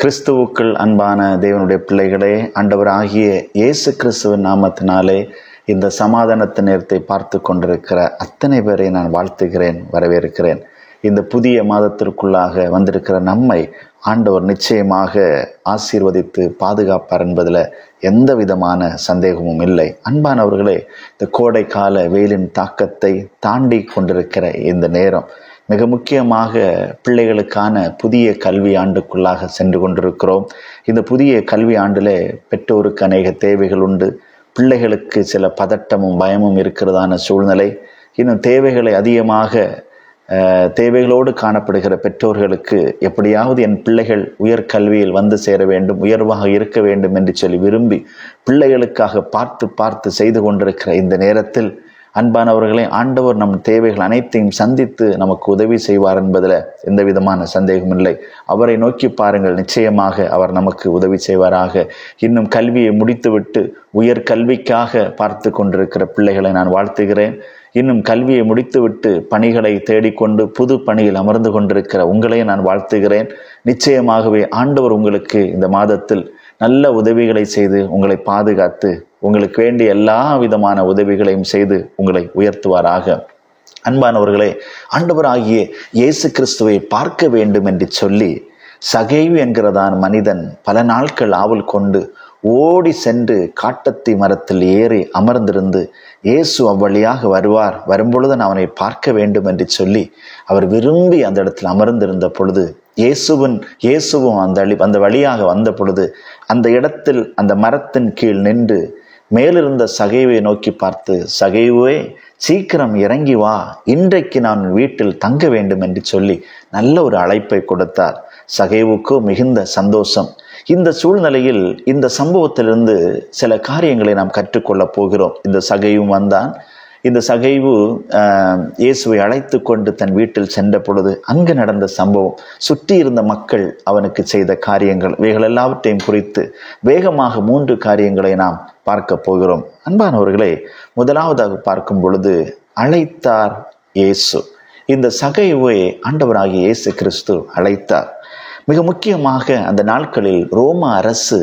கிறிஸ்துவுக்குள் அன்பான தேவனுடைய பிள்ளைகளே, ஆண்டவராகிய இயேசு கிறிஸ்துவின் நாமத்தினாலே இந்த சமாதானத்து நேரத்தை பார்த்து கொண்டிருக்கிற அத்தனை பேரை நான் வாழ்த்துகிறேன், வரவேற்கிறேன். இந்த புதிய மாதத்திற்குள்ளாக வந்திருக்கிற நம்மை ஆண்டவர் நிச்சயமாக ஆசீர்வதித்து பாதுகாப்பார் என்பதில் எந்த விதமான சந்தேகமும் இல்லை. அன்பானவர்களே, இந்த கோடை கால வெயிலின் தாக்கத்தை தாண்டி கொண்டிருக்கிற இந்த நேரம் மிக முக்கியமாக பிள்ளைகளுக்கான புதிய கல்வி ஆண்டுக்குள்ளாக சென்று கொண்டிருக்கிறோம். இந்த புதிய கல்வி ஆண்டிலே பெற்றோருக்கு அநேக தேவைகள் உண்டு. பிள்ளைகளுக்கு சில பதட்டமும் பயமும் இருக்கிறதான சூழ்நிலை. இன்னும் தேவைகளை அதிகமாக தேவைகளோடு காணப்படுகிற பெற்றோர்களுக்கு எப்படியாவது என் பிள்ளைகள் உயர்கல்வியில் வந்து சேர வேண்டும், உயர்வாக இருக்க வேண்டும் என்று சொல்லி விரும்பி பிள்ளைகளுக்காக பார்த்து செய்து கொண்டிருக்கிற இந்த நேரத்தில் அன்பானவர்களே, ஆண்டவர் நம் தேவைகள் அனைத்தையும் சந்தித்து நமக்கு உதவி செய்வார் என்பதில் எந்த விதமான சந்தேகம் இல்லை. அவரை நோக்கி பாருங்கள், நிச்சயமாக அவர் நமக்கு உதவி செய்வாராக. இன்னும் கல்வியை முடித்துவிட்டு உயர்கல்விக்காக பார்த்து கொண்டிருக்கிற பிள்ளைகளை நான் வாழ்த்துகிறேன். இன்னும் கல்வியை முடித்துவிட்டு பணிகளை தேடிக்கொண்டு புது பணியில் அமர்ந்து கொண்டிருக்கிற உங்களையும் நான் வாழ்த்துகிறேன். நிச்சயமாகவே ஆண்டவர் உங்களுக்கு இந்த மாதத்தில் நல்ல உதவிகளை செய்து உங்களை பாதுகாத்து உங்களுக்கு வேண்டிய எல்லா விதமான உதவிகளையும் செய்து உங்களை உயர்த்துவாராக. அன்பானவர்களே, ஆண்டவராகிய இயேசு கிறிஸ்துவை பார்க்க வேண்டும் என்று சொல்லி சகேயு என்கிறதான் மனிதன் பல நாட்கள் ஆவல் கொண்டு ஓடி சென்று காட்டத்தி மரத்தில் ஏறி அமர்ந்திருந்து இயேசு அவ்வழியாக வரும்பொழுது நான் அவனை பார்க்க வேண்டும் என்று சொல்லி அவர் விரும்பி அந்த இடத்தில் அமர்ந்திருந்த பொழுது இயேசுவும் அந்த வழியாக வந்த பொழுது அந்த இடத்தில் அந்த மரத்தின் கீழ் நின்று மேலிருந்த சகேயுவை நோக்கி பார்த்து, சகேயுவே, சீக்கிரம் இறங்கி வா, இன்றைக்கு நான் வீட்டில் தங்க வேண்டும் என்று சொல்லி நல்ல ஒரு அழைப்பை கொடுத்தார். சகேயுவுக்கு மிகுந்த சந்தோஷம். இந்த சூழ்நிலையில் இந்த சம்பவத்திலிருந்து சில காரியங்களை நாம் கற்றுக்கொள்ளப் போகிறோம். இந்த சகேயும் வந்தான். இந்த சகேயு இயேசுவை அழைத்து கொண்டு தன் வீட்டில் சென்ற பொழுது அங்கு நடந்த சம்பவம், சுற்றி இருந்த மக்கள் அவனுக்கு செய்த காரியங்கள், இவைகள் எல்லாவற்றையும் குறித்து வேகமாக 3 காரியங்களை நாம் பார்க்க போகிறோம். அன்பானவர்களே, முதலாவதாக பார்க்கும் பொழுது அழைத்தார் இயேசு. இந்த சகேயுவை ஆண்டவராகிய இயேசு கிறிஸ்து அழைத்தார். மிக முக்கியமாக அந்த நாட்களில் ரோம அரசு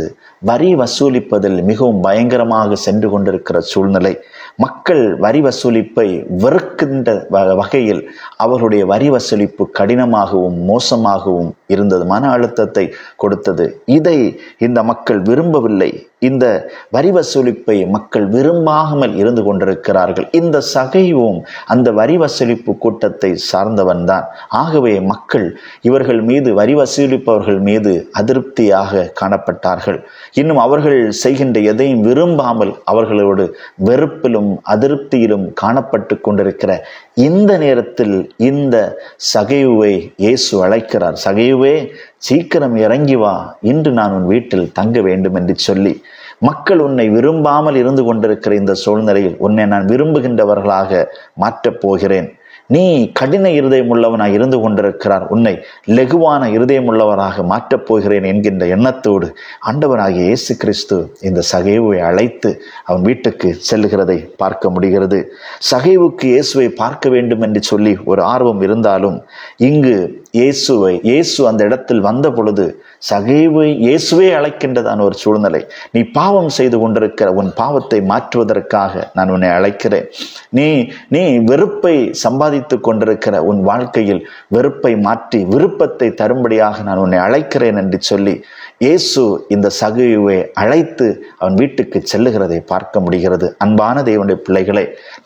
வரி வசூலிப்பதில் மிகவும் பயங்கரமாக சென்று கொண்டிருக்கிற சூழ்நிலை. மக்கள் வரி வசூலிப்பை வெறுக்கின்ற வகையில் அவர்களுடைய வரி வசூலிப்பு கடினமாகவும் மோசமாகவும் இருந்தது, மன அழுத்தத்தை கொடுத்தது. இதை இந்த மக்கள் விரும்பவில்லை. இந்த வரி வசூலிப்பை மக்கள் விரும்பாமல் இருந்து கொண்டிருக்கிறார்கள். இந்த சகேயுவும் அந்த வரி வசூலிப்பு கூட்டத்தை சார்ந்தவன் தான். ஆகவே மக்கள் இவர்கள் மீது, வரி வசூலிப்பவர்கள் மீது அதிருப்தியாக காணப்பட்டார்கள். இன்னும் அவர்கள் செய்கின்ற எதையும் விரும்பாமல் அவர்களோடு வெறுப்பிலும் அதிருப்தியிலும் காணப்பட்டு கொண்டிருக்கிற இந்த நேரத்தில் இந்த சகேயுவை இயேசு அழைக்கிறார். சகேயுவே, சீக்கிரம் இறங்கி வா, இன்று நான் உன் வீட்டில் தங்க வேண்டும் என்று சொல்லி மக்கள் உன்னை விரும்பாமல் இருந்து கொண்டிருக்கிற இந்த சூழ்நிலையில் உன்னை நான் விரும்புகின்றவர்களாக மாற்றப் போகிறேன். நீ கடின இருதயம் உள்ளவனாக இருந்து கொண்டிருக்கிறார், உன்னை லெகுவான இருதயம் உள்ளவராக மாற்றப் போகிறேன் என்கின்ற எண்ணத்தோடு ஆண்டவராகிய இயேசு கிறிஸ்து இந்த சகேயுவை அழைத்து அவன் வீட்டுக்கு செல்லுகிறதை பார்க்க முடிகிறது. சகேயுவுக்கு இயேசுவை பார்க்க வேண்டும் என்று சொல்லி ஒரு ஆர்வம் இருந்தாலும் இங்கு இயேசு அந்த இடத்தில் வந்த பொழுது சகேயுவை இயேசுவே அழைக்கின்றதான ஒரு சூழ்நிலை. நீ பாவம் செய்து கொண்டிருக்கிற உன் பாவத்தை மாற்றுவதற்காக நான் உன்னை அழைக்கிறேன். நீ வெறுப்பை சம்பாதித்து கொண்டிருக்கிற உன் வாழ்க்கையில் வெறுப்பை மாற்றி விருப்பத்தை தரும்படியாக நான் உன்னை அழைக்கிறேன் என்று சொல்லி இயேசு இந்த சகேயுவை அழைத்து அவன் வீட்டுக்கு செல்லுகிறதை பார்க்க முடிகிறது. அன்பான தேவனுடைய பிள்ளைகளே,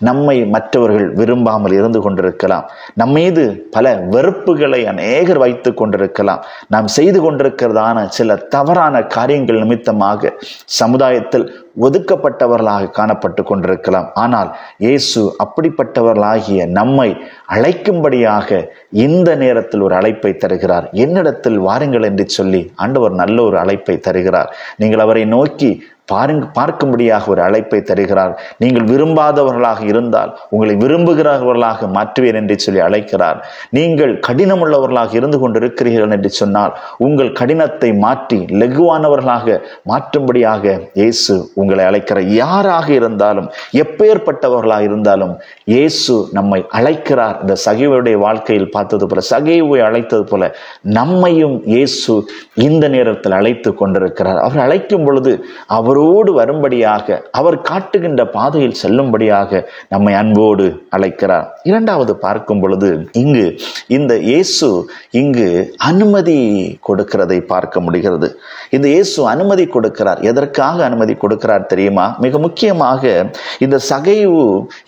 நம்மை மற்றவர்கள் விரும்பாமல் இருந்து கொண்டிருக்கலாம். நம் மீது பல வெறுப்புகளை அநேகர் வைத்து கொண்டிருக்கலாம். நாம் செய்து கொண்டிருக்கிறதான சில தவறான காரியங்கள் நிமித்தமாக சமுதாயத்தில் ஒதுக்கப்பட்டவர்களாக காணப்பட்டு கொண்டிருக்கலாம். ஆனால் இயேசு அப்படிப்பட்டவர்களாகிய நம்மை அழைக்கும்படியாக இந்த நேரத்தில் ஒரு அழைப்பை தருகிறார். என்னிடத்தில் வாருங்கள் என்று சொல்லி ஆண்டவர் நல்ல ஒரு அழைப்பை தருகிறார். நீங்கள் அவரை நோக்கி பார்க்கும்படியாக ஒரு அழைப்பை தருகிறார். நீங்கள் விரும்பாதவர்களாக இருந்தால் உங்களை விரும்புகிறவர்களாக மாற்றுவேன் என்று சொல்லி அழைக்கிறார். நீங்கள் கடினமுள்ளவர்களாக இருந்து கொண்டிருக்கிறீர்கள் என்று சொன்னால் உங்கள் கடினத்தை மாற்றி லெகுவானவர்களாக மாற்றும்படியாக இயேசு உங்களை அழைக்கிறார். யாராக இருந்தாலும், எப்பேற்பட்டவர்களாக இருந்தாலும் இயேசு நம்மை அழைக்கிறார். இந்த சகேயுடைய வாழ்க்கையில் பார்த்தது போல, சகேயுவை அழைத்தது போல நம்மையும் இயேசு இந்த நேரத்தில் அழைத்து கொண்டிருக்கிறார். அவர் அழைக்கும் பொழுது அவரோடு வரும்படியாக, அவர் காட்டுகின்ற பாதையில் செல்லும்படியாக நம்மை அன்போடு அழைக்கிறார். இரண்டாவது பார்க்கும் பொழுது இங்கு இந்த இயேசு இங்கு அனுமதி கொடுக்கிறதை பார்க்க முடிகிறது. இந்த இயேசு அனுமதி கொடுக்கிறார். எதற்காக அனுமதி கொடுக்கிறார் தெரியுமா? மிக முக்கியமாக இந்த சகேயு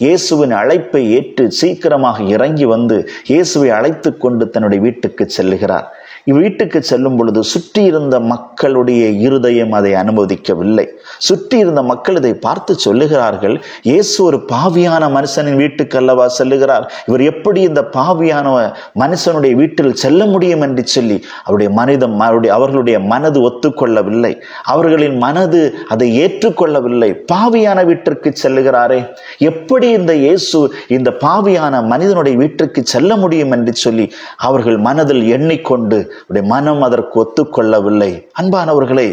இயேசுவின் அழைப்பை ஏற்று சீக்கிரமாக இறங்கி வந்து இயேசுவை அழைத்து கொண்டு தன்னுடைய வீட்டுக்கு செல்லுகிறார். வீட்டுக்கு செல்லும் பொழுது சுற்றி இருந்த மக்களுடைய இருதயம் அதை அனுமதிக்கவில்லை. சுற்றி இருந்த மக்கள் இதை பார்த்து சொல்லுகிறார்கள், இயேசு ஒரு பாவியான மனுஷனின் வீட்டுக்கு அல்லவா செல்லுகிறார், இவர் எப்படி இந்த பாவியான மனுஷனுடைய வீட்டில் செல்ல முடியும் என்று சொல்லி அவர்களுடைய மனது ஒத்துக்கொள்ளவில்லை. அவர்களின் மனது அதை ஏற்றுக்கொள்ளவில்லை. பாவியான வீட்டிற்கு செல்லுகிறாரே, எப்படி இந்த இயேசு இந்த பாவியான மனிதனுடைய வீட்டிற்கு செல்ல முடியும் என்று சொல்லி அவர்கள் மனதில் எண்ணிக்கொண்டு மனம் அதற்கு ஒத்துக்கொள்ளவில்லை. அன்பானவர்களே,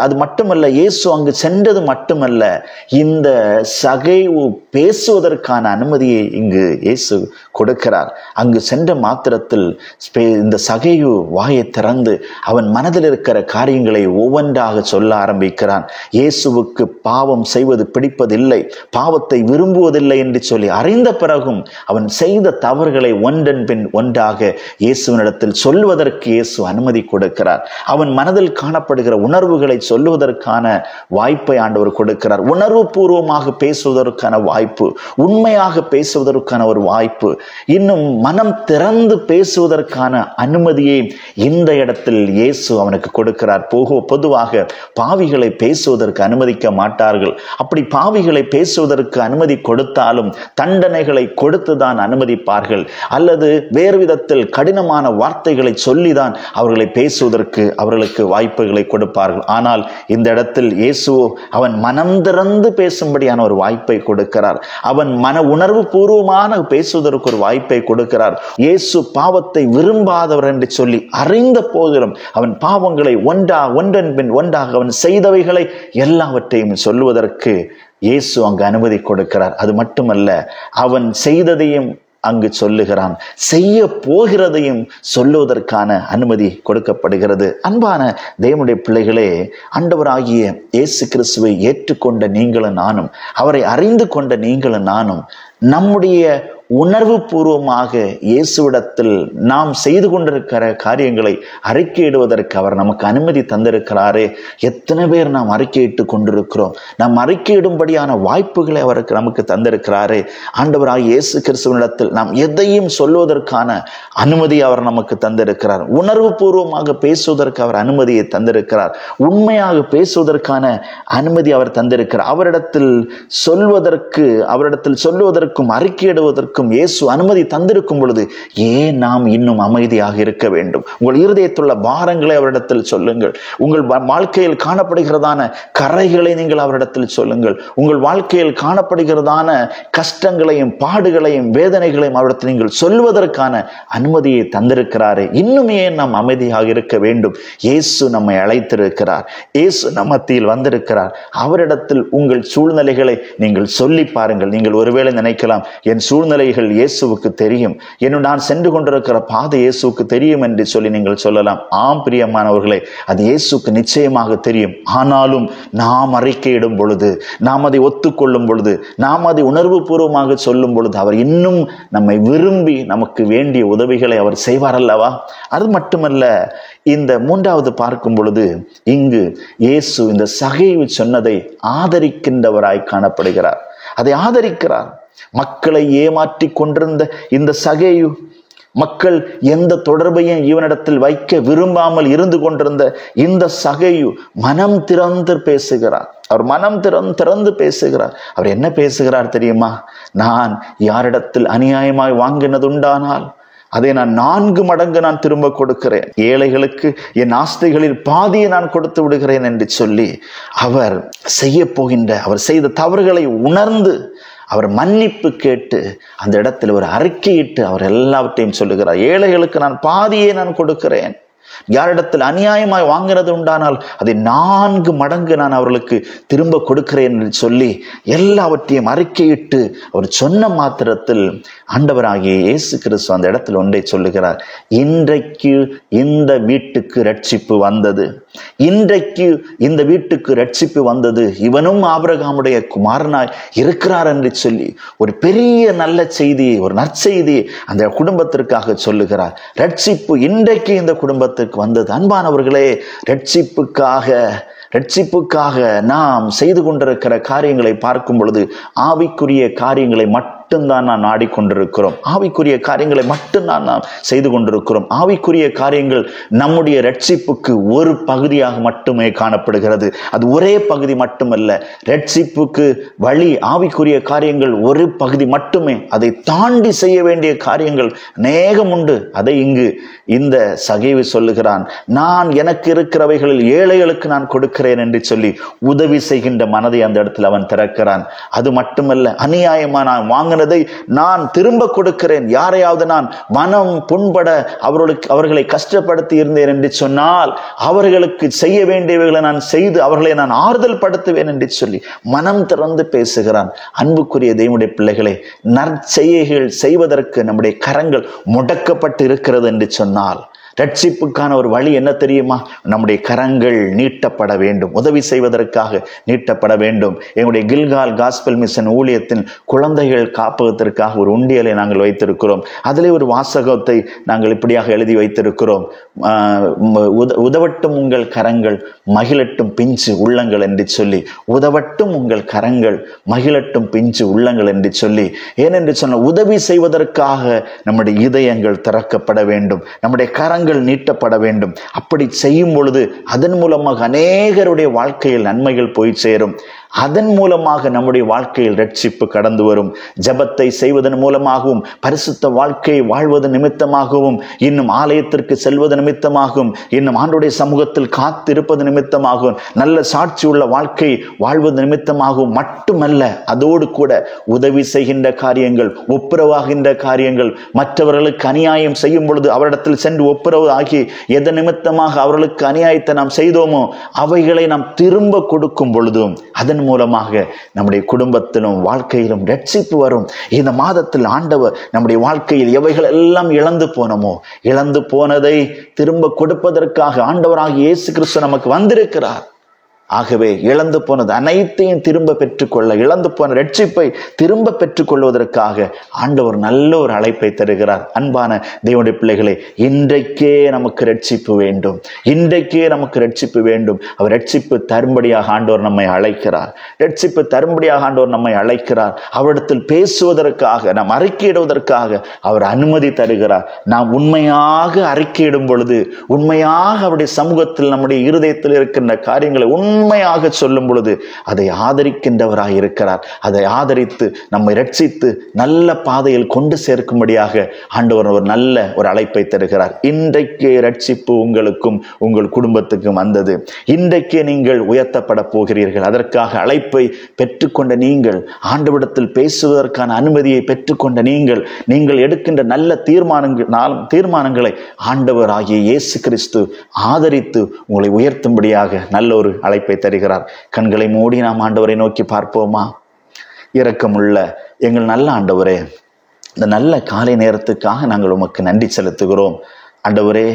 அது மட்டுமல்ல, இயேசு அங்கு சென்றது மட்டுமல்ல, இந்த சகேயு பேசுவதற்கான அனுமதியை இங்கு இயேசு கொடுக்கிறார். அங்கு சென்ற மாத்திரத்தில் இந்த சகேயு வாயை திறந்து அவன் மனதில் இருக்கிற காரியங்களை ஒவ்வொன்றாக சொல்ல ஆரம்பிக்கிறான். இயேசுவுக்கு பாவம் செய்வது பிடிப்பதில்லை, பாவத்தை விரும்புவதில்லை என்று சொல்லி அறிந்த பிறகும் அவன் செய்த தவறுகளை ஒன்றன் பின் ஒன்றாக இயேசுவினிடத்தில் சொல்வதற்கு இயேசு அனுமதி கொடுக்கிறார். அவன் மனதில் காணப்படுகிற உணர்வுகளை சொல்லுவதற்கான வாய்ப்பை ஆண்டவர் கொடுக்கிறார். உணர்வு பூர்வமாக பேசுவதற்கான வாய்ப்பு, உண்மையாக பேசுவதற்கான ஒரு வாய்ப்பு, இன்னும் மனம் திறந்து பேசுவதற்கான அனுமதியை இந்த இடத்தில் இயேசு அவனுக்கு கொடுக்கிறார். பொதுவாக பாவிகளை பேசுவதற்கு அனுமதிக்க மாட்டார்கள். அப்படி பாவிகளை பேசுவதற்கு அனுமதி கொடுத்தாலும் தண்டனைகளை கொடுத்துதான் அனுமதிப்பார்கள், அல்லது வேறு விதத்தில் கடினமான வார்த்தைகளை சொல்லிதான் அவர்களை பேசுவதற்கு அவர்களுக்கு வாய்ப்புகளை கொடுப்பார்கள். ஆனால் இந்த இடத்தில் இயேசுவோ அவன் மனம் திறந்து பேசும்படியான ஒரு வாய்ப்பை கொடுக்கிறார். அவன் மன உணர்வு பூர்வமான பேசுவதற்கு ஒரு வாய்ப்பை கொடுக்கிறார். இயேசு பாவத்தை விரும்பாதவர் என்று சொல்லி அறிந்த போதிலும் அவன் பாவங்களை ஒன்றன் பின் ஒன்றாக அவன் செய்தவைகளை எல்லாவற்றையும் சொல்லுவதற்கு இயேசு அங்கு அனுமதி கொடுக்கிறார். அது மட்டுமல்ல, அவன் செய்ததையும் அங்கு சொல்லுகிறான், செய்ய போகிறதையும் சொல்லுவதற்கான அனுமதி கொடுக்கப்படுகிறது. அன்பான தேவனுடைய பிள்ளைகளே, ஆண்டவராகிய இயேசு கிறிஸ்துவை ஏற்றுக்கொண்ட நீங்களும் நானும், அவரை அறிந்து கொண்ட நீங்களும் நானும் நம்முடைய உணர்வு பூர்வமாக இயேசுவிடத்தில் நாம் செய்து கொண்டிருக்கிற காரியங்களை அறிக்கையிடுவதற்கு அவர் நமக்கு அனுமதி தந்திருக்கிறாரே. எத்தனை பேர் நாம் அறிக்கையிட்டு கொண்டிருக்கிறோம்? நாம் அறிக்கையிடும்படியான வாய்ப்புகளை அவருக்கு நமக்கு தந்திருக்கிறாரே. ஆண்டவராகிய இயேசு கிறிஸ்துவினிடத்தில் நாம் எதையும் சொல்வதற்கான அனுமதி அவர் நமக்கு தந்திருக்கிறார். உணர்வு பூர்வமாக பேசுவதற்கு அவர் அனுமதியை தந்திருக்கிறார். உண்மையாக பேசுவதற்கான அனுமதி அவர் தந்திருக்கிறார். அவரிடத்தில் சொல்லுவதற்கும் அறிக்கையிடுவதற்கும் இயேசு அனுமதி தந்திருக்கும் பொழுது ஏன் நாம் இன்னும் அமைதியாக இருக்க வேண்டும்? உங்கள் இருதயத்துள்ள பாரங்களை அவரிடத்தில் சொல்லுங்கள். உங்கள் வாழ்க்கையில் காணப்படுகிறதான கரைகளை நீங்கள் அவரிடத்தில் சொல்லுங்கள். உங்கள் வாழ்க்கையில் காணப்படுகிறதான கஷ்டங்களையும் பாடுகளையும் வேதனைகளையும் அவரிடத்தில் நீங்கள் சொல்வதற்கான அனுமதியை தந்திருக்கிறாரே. இன்னும் ஏன் நாம் அமைதியாக இருக்க வேண்டும்? இயேசு நம்மை அழைத்திருக்கிறார். இயேசு நம் மத்தியில் வந்திருக்கிறார். அவரிடத்தில் உங்கள் சூழ்நிலைகளை நீங்கள் சொல்லி பாருங்கள். நீங்கள் ஒருவேளை நினைக்கலாம், என் சூழ்நிலைகள் இயேசுவுக்கு தெரியும், நான் சென்று கொண்டிருக்கிற பாதை இயேசுவுக்கு தெரியும் என்று சொல்லி நீங்கள் சொல்லலாம். ஆம் பிரியமானவர்களே, அது இயேசுக்கு நிச்சயமாக தெரியும். ஆனாலும் நாம் அறிக்கையிடும் பொழுது, நாம் அதை ஒத்துக்கொள்ளும் பொழுது, நாம் அதை உணர்வு பூர்வமாக சொல்லும் பொழுது அவர் இன்னும் நம்மை விரும்பி நமக்கு வேண்டிய உதவிகளை அவர் செய்வார் அல்லவா? அது மட்டுமல்ல, இந்த மூன்றாவது பார்க்கும் பொழுது இங்கு இயேசு இந்த சகேயு சொன்னதை ஆதரிக்கின்றவராய் காணப்படுகிறார். அதை ஆதரிக்கிறார். மக்களை ஏமாற்றி கொண்டிருந்த இந்த சகேயு, மக்கள் எந்த தொடர்பையும் இவனிடத்தில் வைக்க விரும்பாமல் இருந்து கொண்டிருந்த இந்த சகேயு மனம் திறந்து பேசுகிறார். அவர் மனம் திறந்து பேசுகிறார். அவர் என்ன பேசுகிறார் தெரியுமா? நான் யாரிடத்தில் அநியாயமாய் வாங்கினது உண்டானால் அதை நான் 4 மடங்கு நான் திரும்ப கொடுக்கிறேன், ஏழைகளுக்கு என் ஆஸ்திகளில் பாதியை நான் கொடுத்து விடுகிறேன் என்று சொல்லி அவர் செய்த தவறுகளை உணர்ந்து அவர் மன்னிப்பு கேட்டு அந்த இடத்தில் ஒரு அறிக்கையிட்டு அவர் எல்லாவற்றையும் சொல்லுகிறார். ஏழைகளுக்கு நான் பாதியை நான் கொடுக்கிறேன், யாரிடத்தில் அநியாயமாய் வாங்கினது உண்டானால் அதை 4 மடங்கு நான் அவர்களுக்கு திரும்ப கொடுக்கிறேன் என்று சொல்லி எல்லாவற்றையும் அறிக்கையிட்டு அவர் சொன்ன மாத்திரத்தில் ஆண்டவராகிய இயேசு கிறிஸ்து அந்த இடத்தில் ஒன்றை சொல்லுகிறார். இன்றைக்கு இந்த வீட்டுக்கு ரட்சிப்பு வந்தது, இன்றைக்கு இந்த வீட்டுக்கு ரட்சிப்பு வந்தது, இவனும் ஆபிரகாமுடைய குமாரனாய் இருக்கிறார் என்று சொல்லி ஒரு பெரிய நல்ல செய்தி, ஒரு நற்செய்தி அந்த குடும்பத்திற்காக சொல்லுகிறார். ரட்சிப்பு இன்றைக்கு இந்த குடும்பத்திற்கு வந்தது. அன்பானவர்களே, ரட்சிப்புக்காக நாம் செய்து கொண்டிருக்கிற காரியங்களை பார்க்கும் பொழுது ஆவிக்குரிய காரியங்களை மட்டும்தான் நாம் நாடிக்கொண்டிருக்கிறோம். ஆவிக்குரிய காரியங்களை மட்டும்தான் நாம் செய்து கொண்டிருக்கிறோம். ஆவிக்குரிய காரியங்கள் நம்முடைய ரட்சிப்புக்கு ஒரு பகுதியாக மட்டுமே காணப்படுகிறது. அது ஒரே பகுதி மட்டுமல்ல. ரட்சிப்புக்கு வழி ஆவிக்குரிய காரியங்கள் ஒரு பகுதி மட்டுமே. அதை தாண்டி செய்ய வேண்டிய காரியங்கள் அநேகம் உண்டு. அதை இங்கு இந்த சகேவு சொல்லுகிறான். நான் எனக்கு இருக்கிறவைகளில் ஏழைகளுக்கு நான் கொடுக்கிறேன் என்று சொல்லி உதவி செய்கின்ற மனதை அந்த இடத்தில் அவன் திறக்கிறான். அது மட்டுமல்ல, அநியாயமா நான் வாங்கினதை நான் திரும்ப கொடுக்கிறேன். யாரையாவது நான் மனம் புண்பட அவர்களை கஷ்டப்படுத்தி இருந்தேன் என்று சொன்னால் அவர்களுக்கு செய்ய வேண்டியவைகளை நான் செய்து அவர்களை நான் ஆறுதல் படுத்துவேன் என்று சொல்லி மனம் திறந்து பேசுகிறான். அன்புக்குரிய தேவனுடைய பிள்ளைகளே, நற்செய்கைகள் செய்வதற்கு நம்முடைய கரங்கள் முடக்கப்பட்டு இருக்கிறது என்று சொன்னால் ரட்சிப்புக்கான ஒரு வழி என்ன தெரியுமா? நம்முடைய கரங்கள் நீட்டப்பட வேண்டும், உதவி செய்வதற்காக நீட்டப்பட வேண்டும். எங்களுடைய கில்கால் காஸ்பல் மிஷன் ஊழியத்தின் குழந்தைகள் காப்பகத்திற்காக ஒரு உண்டியலை நாங்கள் வைத்திருக்கிறோம். அதிலே ஒரு வாசகத்தை நாங்கள் இப்படியாக எழுதி வைத்திருக்கிறோம். உதவட்டும் உங்கள் கரங்கள் மகிழட்டும் பிஞ்சு உள்ளங்கள் என்று சொல்லி, உதவட்டும் உங்கள் கரங்கள் மகிழட்டும் பிஞ்சு உள்ளங்கள் என்று சொல்லி. ஏனென்று சொன்ன உதவி செய்வதற்காக நம்முடைய இதயங்கள் திறக்கப்பட வேண்டும், நம்முடைய கரங்கள் நீட்டப்பட வேண்டும். அப்படி செய்யும் பொழுது அதன் மூலமாக அநேகருடைய வாழ்க்கையில் நன்மைகள் போய் சேரும். அதன் மூலமாக நம்முடைய வாழ்க்கையில் ரட்சிப்பு கடந்து வரும். ஜெபத்தை செய்வதன் மூலமாகவும், பரிசுத்த வாழ்க்கையை வாழ்வது நிமித்தமாகவும், இன்னும் ஆலயத்திற்கு செல்வது நிமித்தமாகவும், இன்னும் ஆண்டவருடைய சமூகத்தில் காத்திருப்பது நிமித்தமாகவும், நல்ல சாட்சி உள்ள வாழ்க்கை வாழ்வது நிமித்தமாகவும் மட்டுமல்ல, அதோடு கூட உதவி செய்கின்ற காரியங்கள், ஒப்புரவாகின்ற காரியங்கள், மற்றவர்களுக்கு அநியாயம் செய்யும் பொழுது அவரிடத்தில் சென்று ஒப்புரவு ஆகி எதன் நிமித்தமாக அவர்களுக்கு அநியாயத்தை நாம் செய்தோமோ அவைகளை நாம் திரும்ப கொடுக்கும் பொழுதும் அதன் மூலமாக நம்முடைய குடும்பத்திலும் வாழ்க்கையிலும் ரட்சிப்பு வரும். இந்த மாதத்தில் ஆண்டவர் நம்முடைய வாழ்க்கையில் எவைகள் எல்லாம் இழந்து போனோமோ, இழந்து போனதை திரும்ப கொடுப்பதற்காக ஆண்டவராகிய இயேசு கிறிஸ்து நமக்கு வந்திருக்கிறார். ஆகவே இழந்து போனது அனைத்தையும் திரும்ப பெற்றுக்கொள்ள, இழந்து போன ரட்சிப்பை திரும்ப பெற்றுக்கொள்வதற்காக ஆண்டவர் நல்ல ஒரு அழைப்பை தருகிறார். அன்பான தேவனுடைய பிள்ளைகளே, இன்றைக்கே நமக்கு ரட்சிப்பு வேண்டும், இன்றைக்கே நமக்கு ரட்சிப்பு வேண்டும். அவர் ரட்சிப்பு தரும்படியாக ஆண்டவர் நம்மை அழைக்கிறார், ரட்சிப்பு தரும்படியாக ஆண்டவர் நம்மை அழைக்கிறார். அவரிடத்தில் பேசுவதற்காக, நாம் அறிக்கையிடுவதற்காக அவர் அனுமதி தருகிறார். நாம் உண்மையாக அறிக்கையிடும் பொழுது, உண்மையாக அவருடைய சமூகத்தில் நம்முடைய இருதயத்தில் இருக்கின்ற காரியங்களை உண்மையாக சொல்லும் பொழுது அதை ஆதரிக்கின்றவராக இருக்கிறார். அதை ஆதரித்து நம்மை ரட்சித்து நல்ல பாதையில் கொண்டு சேர்க்கும்படியாக ஆண்டவர் ஒரு நல்ல ஒரு அழைப்பை தருகிறார். இன்றைக்கே ரட்சிப்பு உங்களுக்கும் உங்கள் குடும்பத்துக்கும் வந்தது. இன்றைக்கே நீங்கள் உயர்த்தப்பட போகிறீர்கள். அதற்காக அழைப்பை பெற்றுக்கொண்ட நீங்கள், ஆண்டவரிடத்தில் பேசுவதற்கான அனுமதியை பெற்றுக்கொண்ட நீங்கள் எடுக்கின்ற நல்ல தீர்மானங்களை ஆண்டவர் ஆகிய இயேசு கிறிஸ்து ஆதரித்து உங்களை உயர்த்தும்படியாக நல்ல ஒரு அழைப்பை தருகிறார். கண்களை மூடி நாம் ஆண்டவரை நோக்கி பார்ப்போமா? இரக்கமுள்ள எங்கள் நல்ல ஆண்டவரே, இந்த நல்ல காலை நேரத்துக்காக நாங்கள் உமக்கு நன்றி செலுத்துகிறோம். ஆண்டவரே,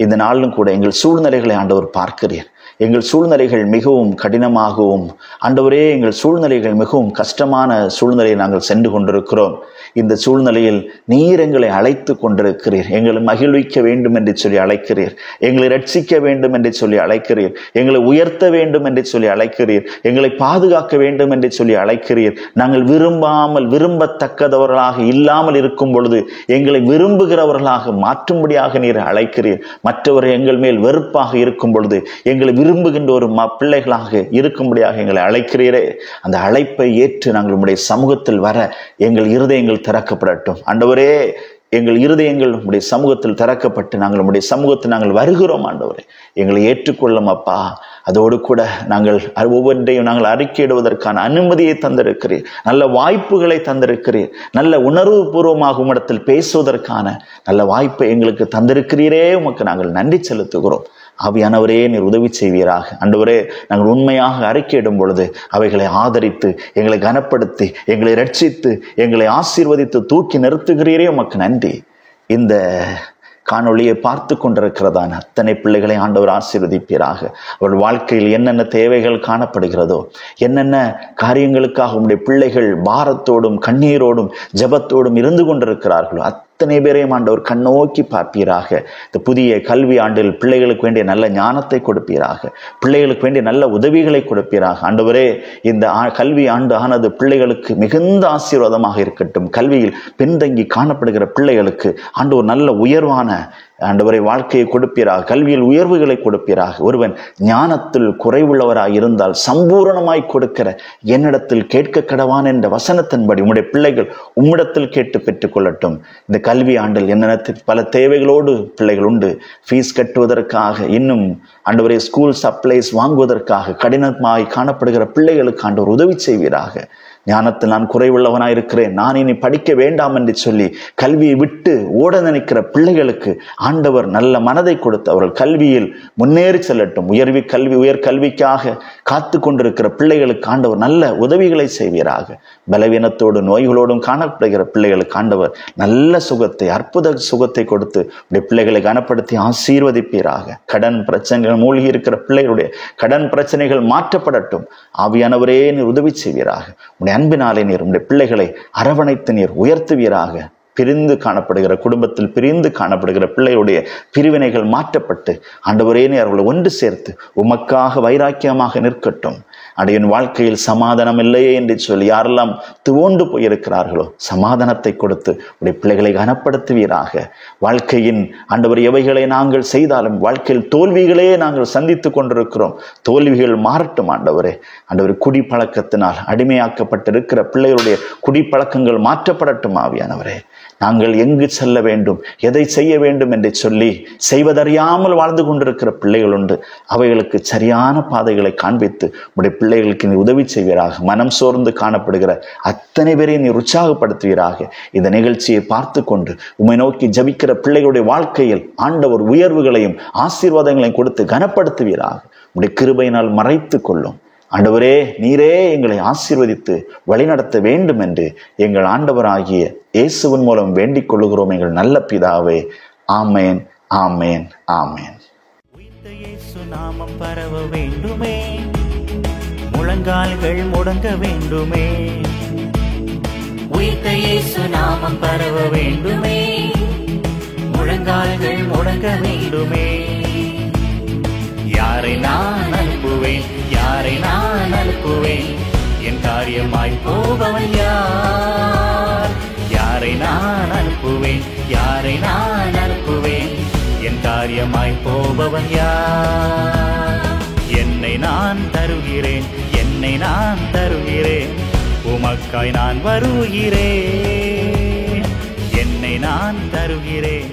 இந்த நாளிலும் கூட எங்கள் சூழ்நிலைகளை ஆண்டவர் பார்க்கிறீர். எங்கள் சூழ்நிலைகள் மிகவும் கடினமாகவும், ஆண்டவரே, எங்கள் சூழ்நிலைகள் மிகவும் கஷ்டமான சூழ்நிலையை நாங்கள் சென்று கொண்டிருக்கிறோம். இந்த சூழ்நிலையில் நீர் எங்களை அழைத்து கொண்டிருக்கிறீர். எங்களை மகிழ்விக்க வேண்டும் என்று சொல்லி அழைக்கிறீர், எங்களை ரட்சிக்க வேண்டும் என்று சொல்லி அழைக்கிறீர், எங்களை உயர்த்த வேண்டும் என்று சொல்லி அழைக்கிறீர், எங்களை பாதுகாக்க வேண்டும் என்று சொல்லி அழைக்கிறீர். நாங்கள் விரும்பத்தக்கதவர்களாக இல்லாமல் இருக்கும் பொழுது எங்களை விரும்புகிறவர்களாக மாற்றும்படியாக நீர் அழைக்கிறீர். மற்றவர்கள் எங்கள் மேல் வெறுப்பாக இருக்கும் பொழுது எங்களை விரும்புகின்ற ஒரு பிள்ளைகளாக இருக்கும்படியாக எங்களை அழைக்கிறீரே. அந்த அழைப்பை ஏற்று நாங்கள் உம்முடைய சமூகத்தில் வர எங்கள் இருதயங்கள் திறக்கப்படட்டும். ஆண்டவரே, எங்கள் இருதயங்கள் உம்முடைய சமூகத்தில் திறக்கப்பட்டு நாங்கள் உம்முடைய சமூகத்தில் நாங்கள் வருகிறோம். ஆண்டவரே, எங்களை ஏற்றுக்கொள்ளும் அப்பா. அதோடு கூட நாங்கள் ஒவ்வொன்றையும் நாங்கள் அறிக்கையிடுவதற்கான அனுமதியை தந்திருக்கிறீர், நல்ல வாய்ப்புகளை தந்திருக்கிறீர், நல்ல உணர்வுபூர்வமாக உம்மிடத்தில் பேசுவதற்கான நல்ல வாய்ப்பை எங்களுக்கு தந்திருக்கிறீரே. உமக்கு நாங்கள் நன்றி செலுத்துகிறோம். ஆவியானவரே, நீர் உதவி செய்வீராக. ஆண்டவரே, நாங்கள் உண்மையாக அறிக்கையிடும் பொழுது அவைகளை ஆதரித்து, எங்களை கனப்படுத்தி, எங்களை ரட்சித்து, எங்களை ஆசீர்வதித்து தூக்கி நிறுத்துகிறீரே. உமக்கு நன்றி. இந்த காணொளியை பார்த்து கொண்டிருக்கிறதான அத்தனை பிள்ளைகளை ஆண்டவர் ஆசீர்வதிப்பீராக. அவர்கள் வாழ்க்கையில் என்னென்ன தேவைகள் காணப்படுகிறதோ, என்னென்ன காரியங்களுக்காக உம்முடைய பிள்ளைகள் பாரத்தோடும் கண்ணீரோடும் ஜெபத்தோடும் இருந்து கொண்டிருக்கிறார்களோ அத்தனை பேரையும் ஆண்டவர் கண்ணோக்கி பார்ப்பீராக. இந்த புதிய கல்வி ஆண்டில் பிள்ளைகளுக்கு வேண்டிய நல்ல ஞானத்தை கொடுப்பீராக, பிள்ளைகளுக்கு வேண்டிய நல்ல உதவிகளை கொடுப்பீராக. ஆண்டவரே, இந்த கல்வி ஆண்டு ஆனது பிள்ளைகளுக்கு மிகுந்த ஆசீர்வாதமாக இருக்கட்டும். கல்வியில் பின்தங்கி காணப்படுகிற பிள்ளைகளுக்கு ஆண்டவர் நல்ல உயர்வான ஆண்டவரை வாழ்க்கையை கொடுப்பீராக, கல்வியில் உயர்வுகளை கொடுப்பீராக. ஒருவன் ஞானத்தில் குறைவுள்ளவராய் இருந்தால் சம்பூரணமாய் கொடுக்கிற என்னிடத்தில் கேட்க கடவான் என்ற வசனத்தின்படி உம்முடைய பிள்ளைகள் உம்மிடத்தில் கேட்டு பெற்றுக் கொள்ளட்டும். இந்த கல்வி ஆண்டில் என்னென்ன பல தேவைகளோடு பிள்ளைகள் உண்டு. ஃபீஸ் கட்டுவதற்காக, இன்னும் ஆண்டவரே ஸ்கூல் சப்ளைஸ் வாங்குவதற்காக கடினமாய் காணப்படுகிற பிள்ளைகளுக்கு ஆண்டவர் உதவி செய்வீராக. ஞானத்தில் நான் குறைவுள்ளவனாய் இருக்கிறேன், நான் இனி படிக்க வேண்டாம் என்று சொல்லி கல்வியை விட்டு ஓட நினைக்கிற பிள்ளைகளுக்கு ஆண்டவர் நல்ல மனதை கொடுத்து அவர்கள் கல்வியில் முன்னேறி செல்லட்டும். உயர்கல்விக்காக காத்து கொண்டிருக்கிற பிள்ளைகளுக்கு ஆண்டவர் நல்ல உதவிகளை செய்வீராக. பலவீனத்தோடு நோய்களோடும் காணப்படுகிற பிள்ளைகளுக்கு ஆண்டவர் நல்ல சுகத்தை, அற்புத சுகத்தை கொடுத்து பிள்ளைகளை கனப்படுத்தி ஆசீர்வதிப்பீராக. கடன் பிரச்சனைகள் மூழ்கி இருக்கிற பிள்ளைகளுடைய கடன் பிரச்சனைகள் மாற்றப்படட்டும். ஆவியானவரே, நீர் உதவி செய்வீராக. அன்பினாலே நீர் உம்முடைய பிள்ளைகளை அரவணைத்து நீர் உயர்த்துவீராக. பிரிந்து காணப்படுகிற குடும்பத்தில் பிரிந்து காணப்படுகிற பிள்ளையுடைய பிரிவினைகள் மாற்றப்பட்டு ஆண்டவரே, நீர் அவர்களை ஒன்று சேர்த்து உமக்காக வைராக்கியமாக நிற்கட்டும். அடையின் வாழ்க்கையில் சமாதானம் இல்லையே என்று சொல்லி யாரெல்லாம் துவண்டு போயிருக்கிறார்களோ சமாதானத்தை கொடுத்து உடைய பிள்ளைகளை கனப்படுத்துவீராக. வாழ்க்கையின் ஆண்டவர் எவைகளை நாங்கள் செய்தாலும் வாழ்க்கையில் தோல்விகளே நாங்கள் சந்தித்து கொண்டிருக்கிறோம். தோல்விகள் மாறட்டும் ஆண்டவரே. ஆண்டவர் குடிப்பழக்கத்தினால் அடிமையாக்கப்பட்டிருக்கிற பிள்ளைகளுடைய குடிப்பழக்கங்கள் மாற்றப்படட்டும் ஆவியானவரே. நாங்கள் எங்கு செல்ல வேண்டும், எதை செய்ய வேண்டும் என்று சொல்லி செய்வதறியாமல் வாழ்ந்து கொண்டிருக்கிற பிள்ளைகள் உண்டு. அவைகளுக்கு சரியான பாதைகளை காண்பித்து உடைய பிள்ளைகளுக்கு நீ உதவி செய்வீராக. மனம் சோர்ந்து காணப்படுகிற அத்தனை பேரையும் நீ உற்சாகப்படுத்துவீராக. இந்த நிகழ்ச்சியை பார்த்து கொண்டு உம்மை நோக்கி ஜபிக்கிற பிள்ளைகளுடைய வாழ்க்கையில் ஆண்டவர் உயர்வுகளையும் ஆசீர்வாதங்களையும் கொடுத்து கனப்படுத்துவீராக. உடைய கிருபையினால் மறைத்து கொள்ளும் ஆண்டவரே. நீரே எங்களை ஆசீர்வதித்து வழிநடத்த வேண்டும் என்று எங்கள் ஆண்டவராகிய இயேசுவின் மூலம் வேண்டிக் கொள்ளுகிறோம் எங்கள் நல்ல பிதாவே. ஆமேன், ஆமேன், ஆமேன். நாமம் பரவ வேண்டுமே, முழங்கால்கள் முடங்க வேண்டுமே. உயிர்த்த இயேசு நாமம் பரவ வேண்டுமே, முழங்கால்கள் முடங்க வேண்டுமே. யாரை நான் அனுப்புவேன், யாரை நான் அனுப்புவேன், என் காரியமாய் போபவன் யார்? யாரை நான் அனுப்புவேன், யாரை நான் அனுப்புவேன், என் காரியமாய் போபவன் யார்? என்னை நான் தருகிறேன், என்னை நான் தருகிறேன், உமக்காய் நான் வருகிறேன். என்னை நான் தருகிறேன்,